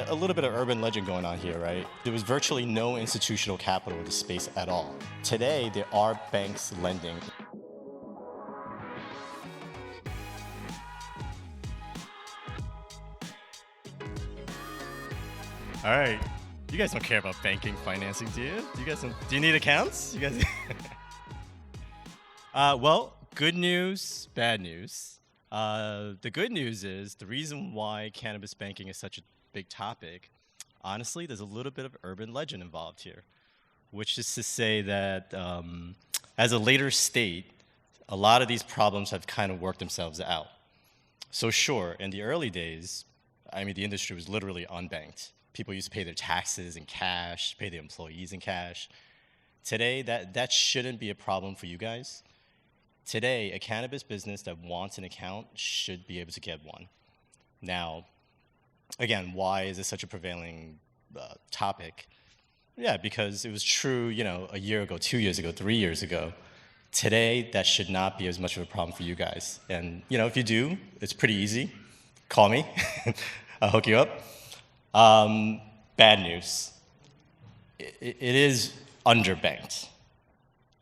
a little bit of urban legend going on here, right? There was virtually no institutional capital in the space at all. Today, there are banks lending. All right. You guys don't care about banking financing, do you? Do you need accounts? You guys. Well, good news, bad news. The good news is the reason why cannabis banking is such a big topic, honestly, there's a little bit of urban legend involved here, which is to say that as a later state, a lot of these problems have kind of worked themselves out. So sure, in the early days, I mean, the industry was literally unbanked. People used to pay their taxes in cash, pay their employees in cash. Today, that shouldn't be a problem for you guys. Today, a cannabis business that wants an account should be able to get one. Now, again, why is this such a prevailing topic? Yeah, because it was true, a year ago, 2 years ago, 3 years ago. Today, that should not be as much of a problem for you guys. And, if you do, it's pretty easy. Call me. I'll hook you up. Bad news. It is underbanked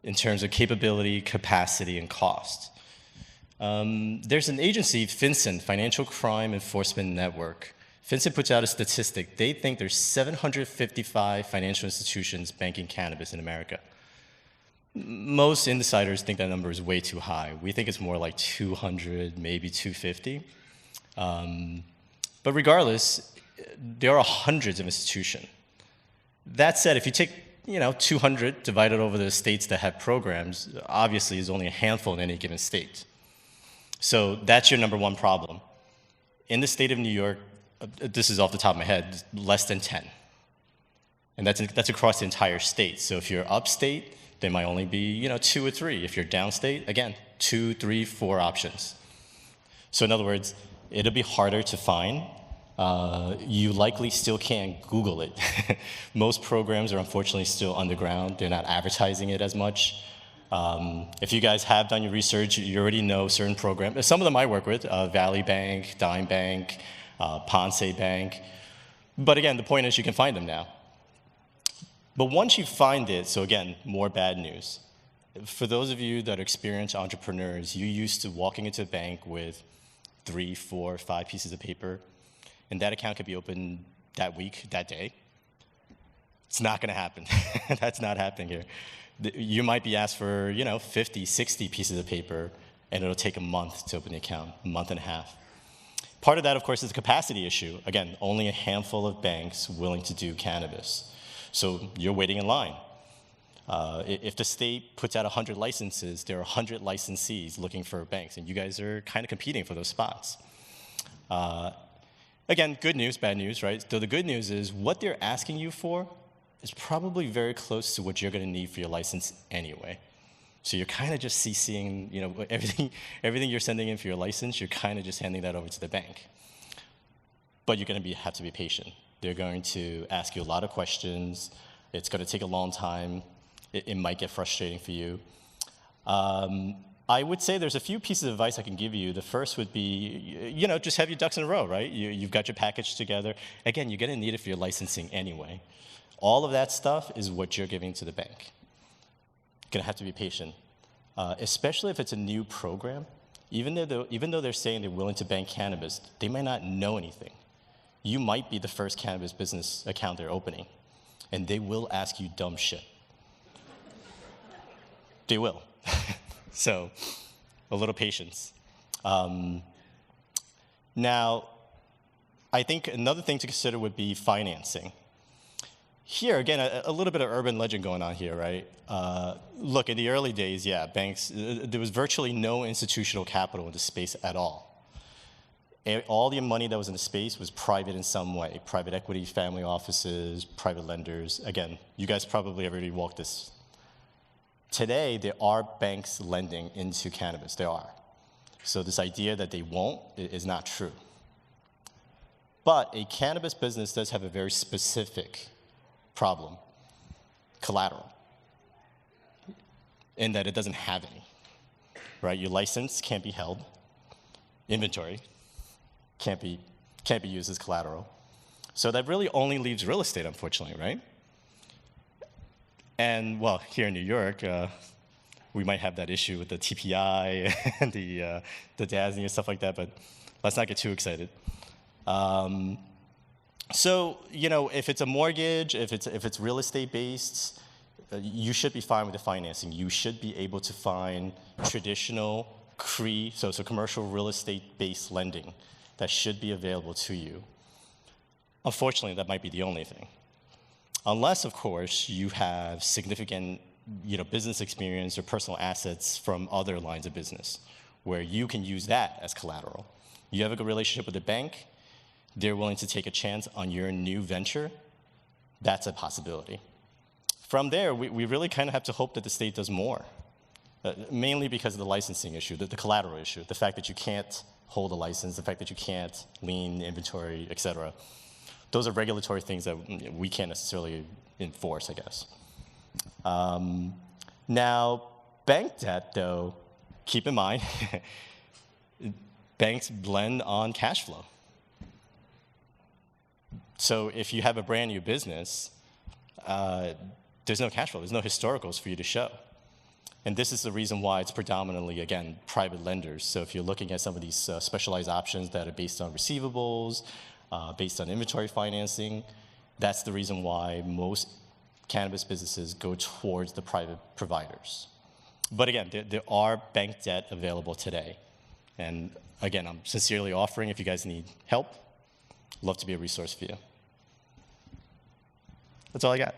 in terms of capability, capacity, and cost. There's an agency, FinCEN, Financial Crime Enforcement Network. FinCEN puts out a statistic. They think there's 755 financial institutions banking cannabis in America. Most insiders think that number is way too high. We think it's more like 200, maybe 250. But regardless, there are hundreds of institutions. That said, if you take 200 divided over the states that have programs, obviously there's only a handful in any given state. So that's your number one problem. In the state of New York, this is off the top of my head, less than 10. And that's across the entire state. So if you're upstate, there might only be 2 or 3. If you're downstate, again, 2, 3, 4 options. So in other words, it'll be harder to find. You likely still can't Google it. Most programs are unfortunately still underground. They're not advertising it as much. If you guys have done your research, you already know certain programs. Some of them I work with, Valley Bank, Dime Bank, Ponce Bank. But again, the point is you can find them now. But once you find it, so again, more bad news. For those of you that are experienced entrepreneurs, you're used to walking into a bank with 3, 4, 5 pieces of paper, and that account could be opened that week, that day. It's not going to happen. That's not happening here. You might be asked for 50, 60 pieces of paper, and it'll take a month to open the account, a month and a half. Part of that, of course, is a capacity issue. Again, only a handful of banks willing to do cannabis. So you're waiting in line. If the state puts out 100 licenses, there are 100 licensees looking for banks, and you guys are kind of competing for those spots. Again, good news, bad news, right? So the good news is what they're asking you for is probably very close to what you're going to need for your license anyway. So you're kind of just CCing, everything you're sending in for your license, you're kind of just handing that over to the bank. But you're going to have to be patient. They're going to ask you a lot of questions. It's going to take a long time. It might get frustrating for you. I would say there's a few pieces of advice I can give you. The first would be, just have your ducks in a row, right? You've got your package together. Again, you're going to need it for your licensing anyway. All of that stuff is what you're giving to the bank. You're going to have to be patient, especially if it's a new program. Even though they're saying they're willing to bank cannabis, they might not know anything. You might be the first cannabis business account they're opening, and they will ask you dumb shit. They will. So, a little patience. Now, I think another thing to consider would be financing. Here, again, a little bit of urban legend going on here, right? Look, in the early days, yeah, banks, there was virtually no institutional capital in the space at all. All the money that was in the space was private in some way. Private equity, family offices, private lenders. Again, you guys probably already walked this. Today, there are banks lending into cannabis. There are. So this idea that they won't is not true. But a cannabis business does have a very specific problem, collateral, in that it doesn't have any, right? Your license can't be held. Inventory can't be used as collateral. So that really only leaves real estate, unfortunately, right? And, well, here in New York, we might have that issue with the TPI and the DASNY and stuff like that, but let's not get too excited. So, you know, if it's a mortgage, if it's real estate based, you should be fine with the financing. You should be able to find traditional CRE, so commercial real estate based lending that should be available to you. Unfortunately, that might be the only thing. Unless, of course, you have significant, you know, business experience or personal assets from other lines of business, where you can use that as collateral. You have a good relationship with the bank, they're willing to take a chance on your new venture, that's a possibility. From there, we really kind of have to hope that the state does more, mainly because of the licensing issue, the collateral issue, the fact that you can't hold a license, the fact that you can't lien inventory, et cetera. Those are regulatory things that we can't necessarily enforce, I guess. Now, bank debt, though, keep in mind, banks blend on cash flow. So if you have a brand new business, there's no cash flow, there's no historicals for you to show. And this is the reason why it's predominantly, again, private lenders. So if you're looking at some of these specialized options that are based on receivables, based on inventory financing, that's the reason why most cannabis businesses go towards the private providers. But again, there are bank debt available today. And again, I'm sincerely offering, if you guys need help, love to be a resource for you. That's all I got.